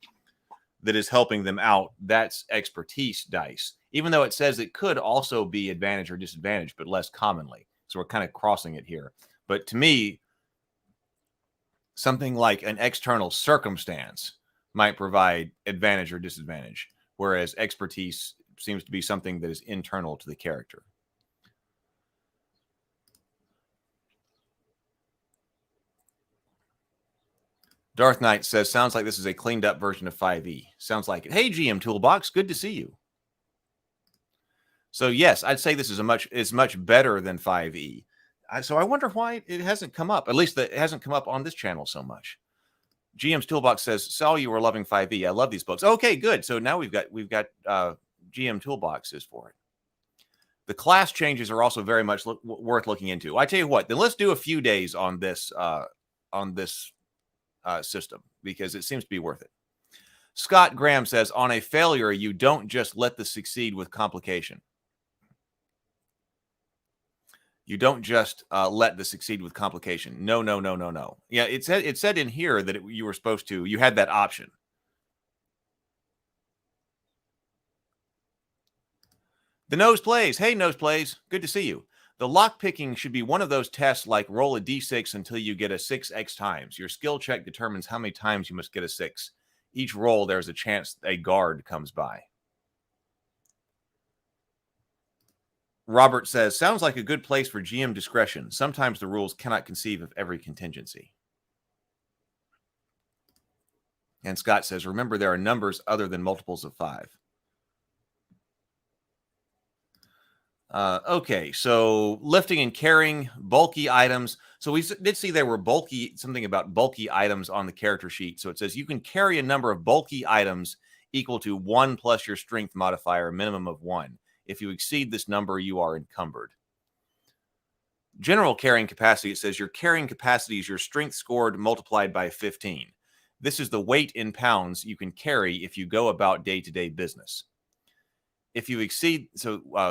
[SPEAKER 1] that is helping them out, that's expertise dice, even though it says it could also be advantage or disadvantage, but less commonly. So we're kind of crossing it here. But to me, something like an external circumstance might provide advantage or disadvantage, whereas expertise seems to be something that is internal to the character. Darth Knight says, sounds like this is a cleaned up version of 5e. Sounds like it. Hey, GM Toolbox, good to see you. So yes, I'd say this is much better than 5e. So I wonder why it hasn't come up. At least it hasn't come up on this channel so much. GM's Toolbox says, saw you were loving 5e. I love these books. Okay, good. So now we've got GM Toolboxes for it. The class changes are also very much worth looking into. I tell you what, then let's do a few days on this system, because it seems to be worth it. Scott Graham says, on a failure, you don't just let the succeed with complication. You don't just let the succeed with complication. No. Yeah, it said in here that you were supposed to, you had that option. The Nose Plays. Hey, Nose Plays. Good to see you. The lock picking should be one of those tests like roll a d6 until you get a 6x times. Your skill check determines how many times you must get a 6. Each roll, there's a chance a guard comes by. Robert says, sounds like a good place for GM discretion. Sometimes the rules cannot conceive of every contingency. And Scott says, remember, there are numbers other than multiples of 5. Okay, so lifting and carrying bulky items. So we did see there were something about bulky items on the character sheet. So it says you can carry a number of bulky items equal to 1 plus your strength modifier, a minimum of 1. If you exceed this number, you are encumbered. General carrying capacity, it says your carrying capacity is your strength scored multiplied by 15. This is the weight in pounds you can carry if you go about day-to-day business. If you exceed,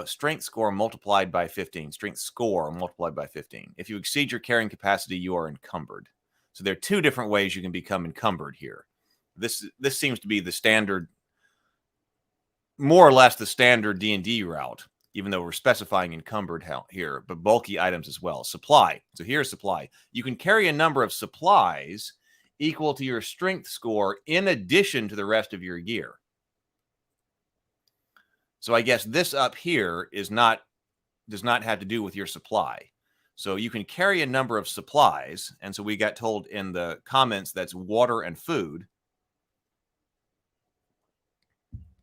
[SPEAKER 1] strength score multiplied by 15, strength score multiplied by 15. If you exceed your carrying capacity, you are encumbered. So there are 2 different ways you can become encumbered here. This seems to be the standard, more or less the standard D&D route, even though we're specifying encumbered here, but bulky items as well. Supply. So here's supply. You can carry a number of supplies equal to your strength score in addition to the rest of your gear. So I guess this up here does not have to do with your supply. So you can carry a number of supplies. And so we got told in the comments that's water and food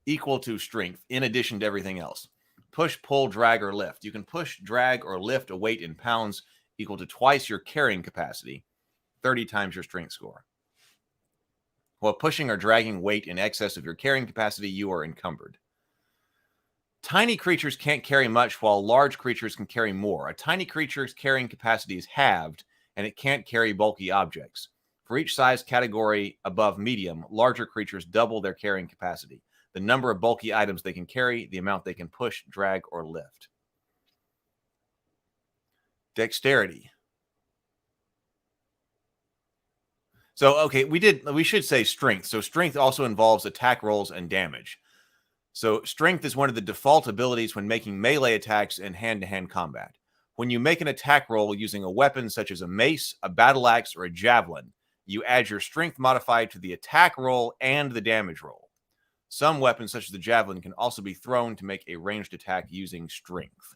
[SPEAKER 1] equal to strength in addition to everything else. Push, pull, drag, or lift. You can push, drag, or lift a weight in pounds equal to twice your carrying capacity, 30 times your strength score. While pushing or dragging weight in excess of your carrying capacity, you are encumbered. Tiny creatures can't carry much, while large creatures can carry more. A tiny creature's carrying capacity is halved, and it can't carry bulky objects. For each size category above medium, larger creatures double their carrying capacity. The number of bulky items they can carry, the amount they can push, drag, or lift. Dexterity. So, okay, we should say strength. So strength also involves attack rolls and damage. So strength is one of the default abilities when making melee attacks in hand-to-hand combat. When you make an attack roll using a weapon such as a mace, a battle axe, or a javelin, you add your strength modifier to the attack roll and the damage roll. Some weapons, such as the javelin, can also be thrown to make a ranged attack using strength.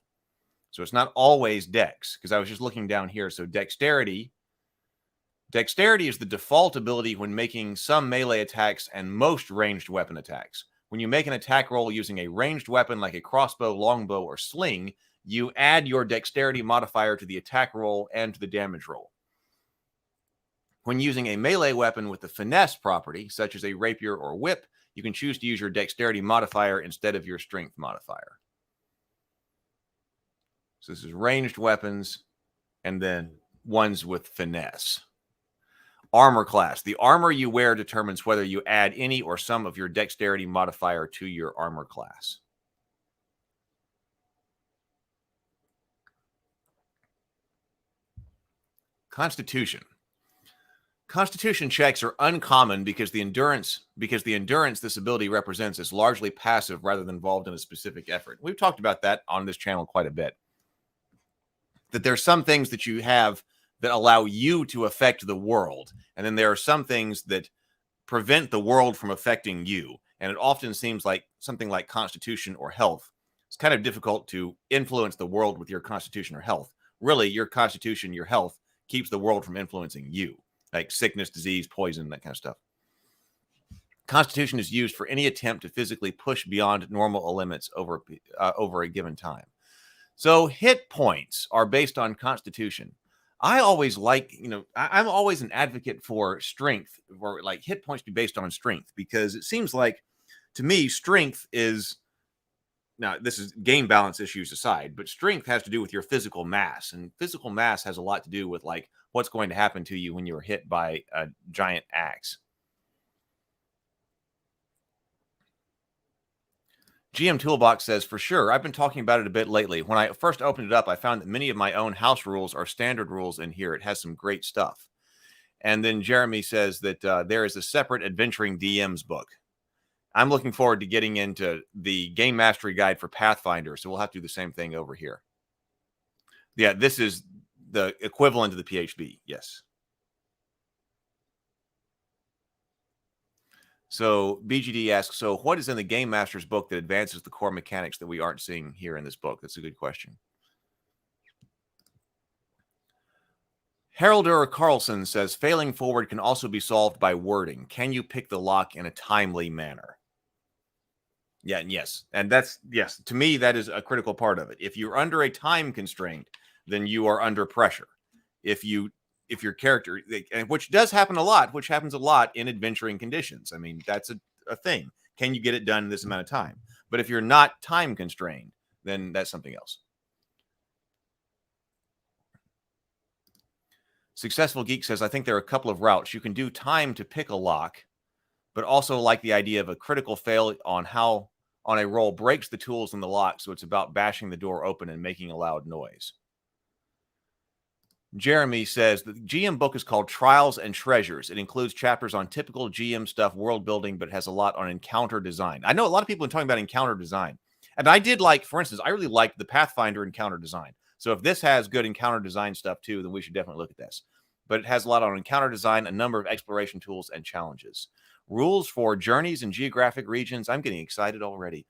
[SPEAKER 1] So it's not always dex, because I was just looking down here. So dexterity is the default ability when making some melee attacks and most ranged weapon attacks. When you make an attack roll using a ranged weapon like a crossbow, longbow, or sling, you add your dexterity modifier to the attack roll and to the damage roll. When using a melee weapon with the finesse property, such as a rapier or whip, you can choose to use your dexterity modifier instead of your strength modifier. So this is ranged weapons and then ones with finesse. Armor class. The armor you wear determines whether you add any or some of your dexterity modifier to your armor class. Constitution. Constitution checks are uncommon because the endurance this ability represents is largely passive rather than involved in a specific effort. We've talked about that on this channel quite a bit. That there's some things that you have that allow you to affect the world. And then there are some things that prevent the world from affecting you. And it often seems like something like constitution or health. It's kind of difficult to influence the world with your constitution or health. Really, your constitution, your health, keeps the world from influencing you. Like sickness, disease, poison, that kind of stuff. Constitution is used for any attempt to physically push beyond normal limits over a given time. So hit points are based on constitution. I always I'm always an advocate for strength, or like hit points be based on strength, because it seems like, to me, strength is, now this is game balance issues aside, but strength has to do with your physical mass, and physical mass has a lot to do with like what's going to happen to you when you're hit by a giant axe. GM Toolbox says, for sure, I've been talking about it a bit lately. When I first opened it up, I found that many of my own house rules are standard rules in here. It has some great stuff. And then Jeremy says that there is a separate Adventuring DM's book. I'm looking forward to getting into the Game Mastery Guide for Pathfinder, so we'll have to do the same thing over here. Yeah, this is the equivalent of the PHB, yes. So BGD asks, so what is in the Game Master's book that advances the core mechanics that we aren't seeing here in this book? That's a good question. Haraldur Carlson says, failing forward can also be solved by wording. Can you pick the lock in a timely manner? Yeah, and yes. And that's, yes, to me, that is a critical part of it. If you're under a time constraint, then you are under pressure. If your character, which does happen a lot, which happens a lot in adventuring conditions. I mean, that's a thing. Can you get it done in this amount of time? But if you're not time constrained, then that's something else. Successful Geek says, I think there are a couple of routes. You can do time to pick a lock, but also like the idea of a critical fail on a roll breaks the tools in the lock, so it's about bashing the door open and making a loud noise. Jeremy says the GM book is called Trials and Treasures. It includes chapters on typical GM stuff, world building, but has a lot on encounter design. I know a lot of people are talking about encounter design. And I did like, for instance, I really liked the Pathfinder encounter design. So if this has good encounter design stuff too, then we should definitely look at this. But it has a lot on encounter design, a number of exploration tools and challenges. Rules for journeys and geographic regions. I'm getting excited already.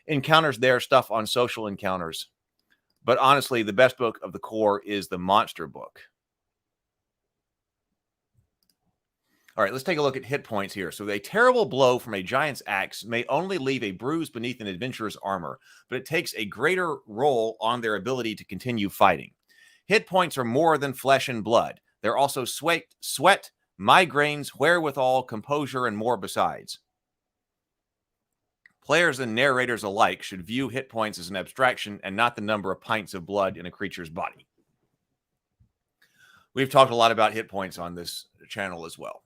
[SPEAKER 1] Encounters there, stuff on social encounters. But honestly, the best book of the core is the monster book. All right, let's take a look at hit points here. So a terrible blow from a giant's axe may only leave a bruise beneath an adventurer's armor, but it takes a greater role on their ability to continue fighting. Hit points are more than flesh and blood. They're also sweat, migraines, wherewithal, composure, and more besides. Players and narrators alike should view hit points as an abstraction and not the number of pints of blood in a creature's body. We've talked a lot about hit points on this channel as well.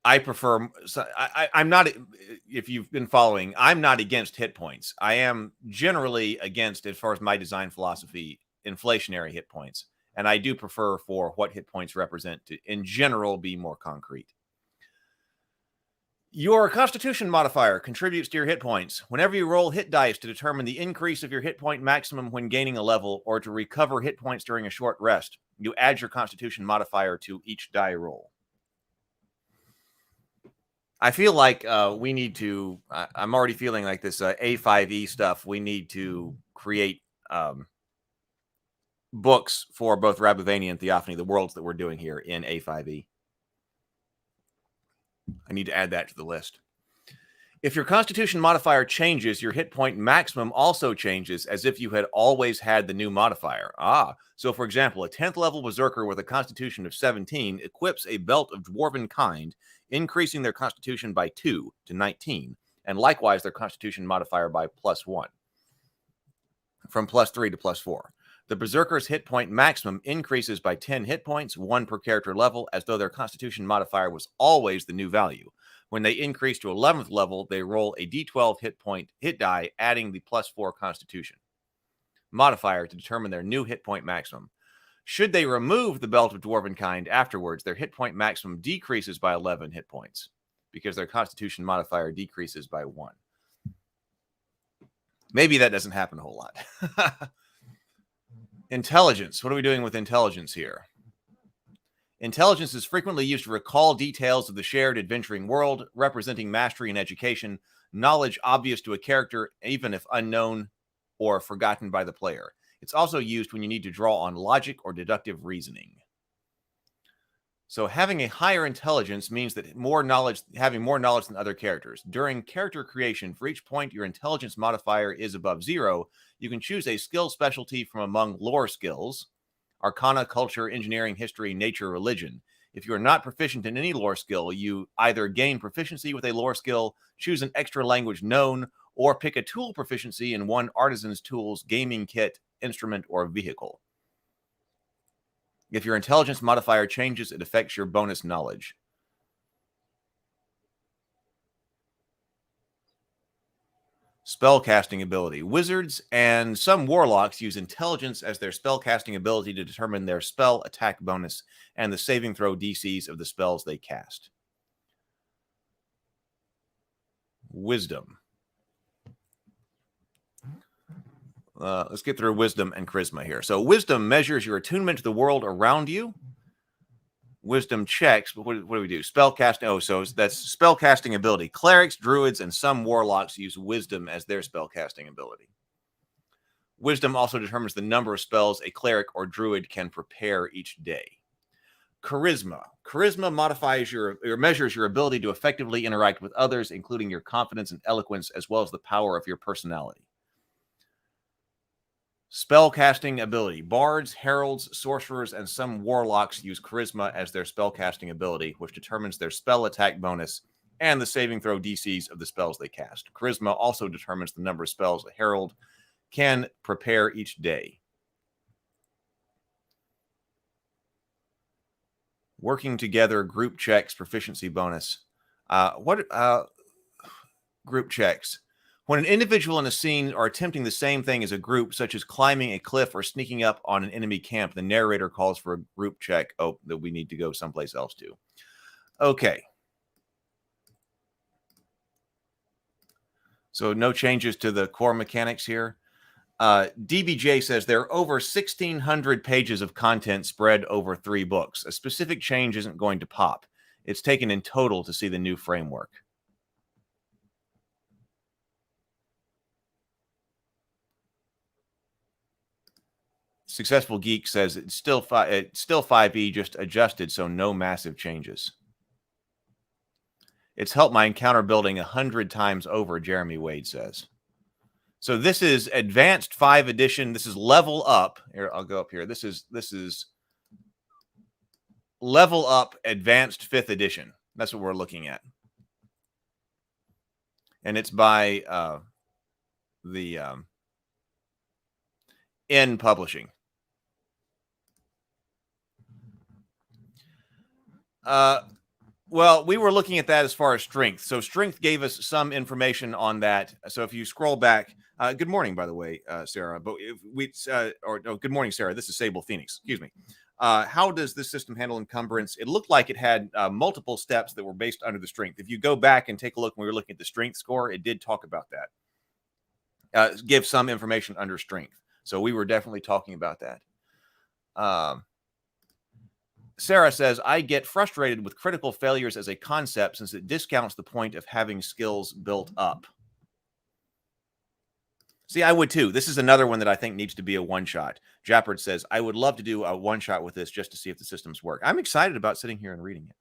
[SPEAKER 1] I prefer, I'm not, if you've been following, I'm not against hit points. I am generally against, as far as my design philosophy, inflationary hit points. And I do prefer for what hit points represent to, in general, be more concrete. Your Constitution modifier contributes to your hit points. Whenever you roll hit dice to determine the increase of your hit point maximum when gaining a level or to recover hit points during a short rest, you add your Constitution modifier to each die roll. I feel like we need to, I'm already feeling like this A5E stuff, we need to create books for both Rabavania and Theophany, the worlds that we're doing here in A5E. I need to add that to the list. If your Constitution modifier changes, your hit point maximum also changes as if you had always had the new modifier. So for example, a 10th level Berserker with a Constitution of 17 equips a belt of Dwarven kind, increasing their Constitution by 2 to 19, and likewise their Constitution modifier by +1, from +3 to +4. The Berserker's hit point maximum increases by 10 hit points, 1 per character level, as though their Constitution modifier was always the new value. When they increase to 11th level, they roll a d12 hit die, adding the +4 Constitution modifier to determine their new hit point maximum. Should they remove the Belt of Dwarven kind afterwards, their hit point maximum decreases by 11 hit points because their Constitution modifier decreases by 1. Maybe that doesn't happen a whole lot. Intelligence. What are we doing with intelligence here? Intelligence is frequently used to recall details of the shared adventuring world, representing mastery and education, knowledge obvious to a character, even if unknown or forgotten by the player. It's also used when you need to draw on logic or deductive reasoning. So having a higher intelligence means that having more knowledge than other characters. During character creation, for each point your intelligence modifier is above 0, you can choose a skill specialty from among lore skills: Arcana, Culture, Engineering, History, Nature, Religion. If you are not proficient in any lore skill, you either gain proficiency with a lore skill, choose an extra language known, or pick a tool proficiency in one artisan's tools, gaming kit, instrument, or vehicle. If your intelligence modifier changes, it affects your bonus knowledge. Spellcasting ability. Wizards and some warlocks use intelligence as their spellcasting ability to determine their spell attack bonus and the saving throw DCs of the spells they cast. Wisdom. Let's get through wisdom and charisma here. So wisdom measures your attunement to the world around you. Wisdom checks, but what do we do? Spellcasting. Oh, so that's spellcasting ability. Clerics, druids, and some warlocks use wisdom as their spellcasting ability. Wisdom also determines the number of spells a cleric or druid can prepare each day. Charisma. charisma modifies or measures your ability to effectively interact with others, including your confidence and eloquence, as well as the power of your personality. Spell casting ability. Bards, heralds, sorcerers, and some warlocks use charisma as their spell casting ability, which determines their spell attack bonus and the saving throw DCs of the spells they cast. Charisma also determines the number of spells a herald can prepare each day. Working together, group checks, proficiency bonus. Group checks? When an individual in a scene are attempting the same thing as a group, such as climbing a cliff or sneaking up on an enemy camp, the narrator calls for a group check. Oh, that we need to go someplace else to. Okay. So no changes to the core mechanics here. DBJ says there are over 1,600 pages of content spread over 3 books. A specific change isn't going to pop. It's taken in total to see the new framework. Successful Geek says it's still 5e, just adjusted, so no massive changes. It's helped my encounter building 100 times over, Jeremy Wade says. So this is advanced 5 edition. This is level up. Here, I'll go up here. This is level up advanced 5th edition. That's what we're looking at. And it's by the N Publishing. Well, we were looking at that as far as strength. So strength gave us some information on that. So if you scroll back, good morning, by the way, Sarah. But if we, good morning, Sarah. This is Sable Phoenix. Excuse me. How does this system handle encumbrance? It looked like it had multiple steps that were based under the strength. If you go back and take a look when we were looking at the strength score, it did talk about that. Give some information under strength. So we were definitely talking about that. Sarah says, I get frustrated with critical failures as a concept since it discounts the point of having skills built up. See, I would too. This is another one that I think needs to be a one-shot. Jappard says, I would love to do a one-shot with this just to see if the systems work. I'm excited about sitting here and reading it.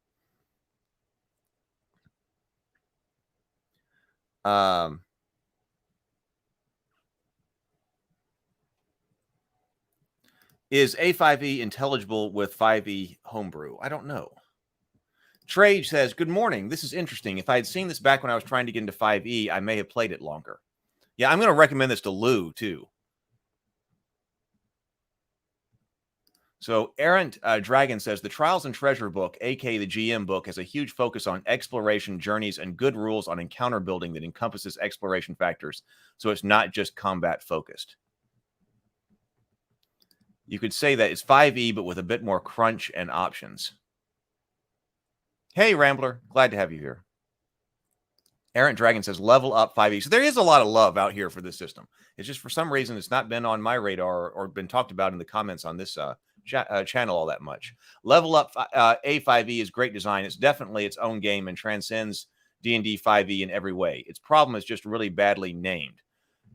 [SPEAKER 1] Is A5E intelligible with 5E homebrew? I don't know. Trade says, good morning. This is interesting. If I had seen this back when I was trying to get into 5E, I may have played it longer. Yeah, I'm going to recommend this to Lou, too. So Errant Dragon says, the Trials and Treasure book, aka the GM book, has a huge focus on exploration journeys and good rules on encounter building that encompasses exploration factors, so it's not just combat focused. You could say that it's 5e, but with a bit more crunch and options. Hey, Rambler. Glad to have you here. Errant Dragon says, level up 5e. So there is a lot of love out here for this system. It's just for some reason it's not been on my radar or been talked about in the comments on this channel all that much. Level up A5e is great design. It's definitely its own game and transcends D&D 5e in every way. Its problem is just really badly named.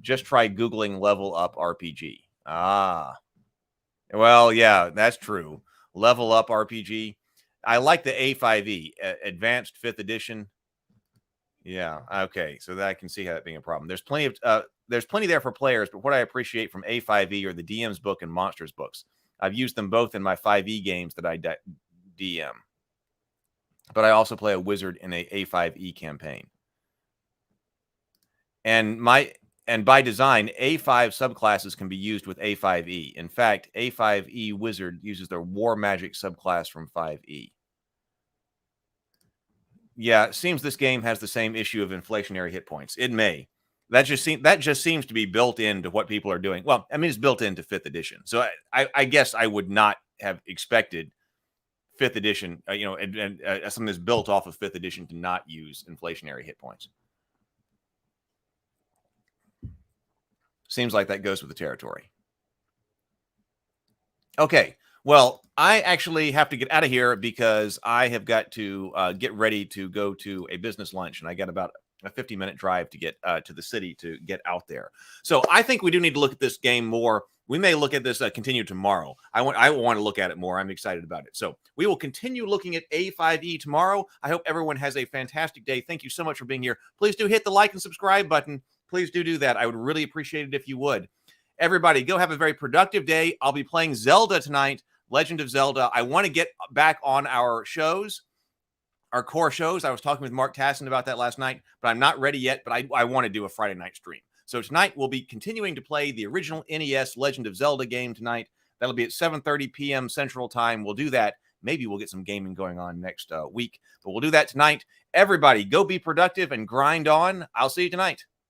[SPEAKER 1] Just try Googling level up RPG. Ah. Well, yeah, that's true. Level up RPG. I like the A5e, Advanced 5th Edition. Yeah, okay. So that I can see how that being a problem. There's plenty there for players, but what I appreciate from A5e are the DM's book and Monsters books. I've used them both in my 5e games that I DM. But I also play a wizard in a A5e campaign. And by design, A5 subclasses can be used with A5e. In fact, A5e Wizard uses their War Magic subclass from 5e. Yeah, it seems this game has the same issue of inflationary hit points. It may. That just seems to be built into what people are doing. Well, I mean, it's built into 5th edition. So I guess I would not have expected 5th edition, and something that's built off of 5th edition to not use inflationary hit points. Seems like that goes with the territory. Okay. Well, I actually have to get out of here because I have got to get ready to go to a business lunch, and I got about a 50-minute drive to get to the city to get out there. So I think we do need to look at this game more we may look at this continue tomorrow. I want to look at it more. I'm excited about it. So we will continue looking at A5E tomorrow. I hope everyone has a fantastic day. Thank you so much for being here. Please do hit the like and subscribe button. Please do that. I would really appreciate it if you would. Everybody, go have a very productive day. I'll be playing Zelda tonight, Legend of Zelda. I want to get back on our shows, our core shows. I was talking with Mark Tassin about that last night, but I'm not ready yet, but I want to do a Friday night stream. So tonight we'll be continuing to play the original NES Legend of Zelda game tonight. That'll be at 7:30 p.m. Central Time. We'll do that. Maybe we'll get some gaming going on next week, but we'll do that tonight. Everybody, go be productive and grind on. I'll see you tonight.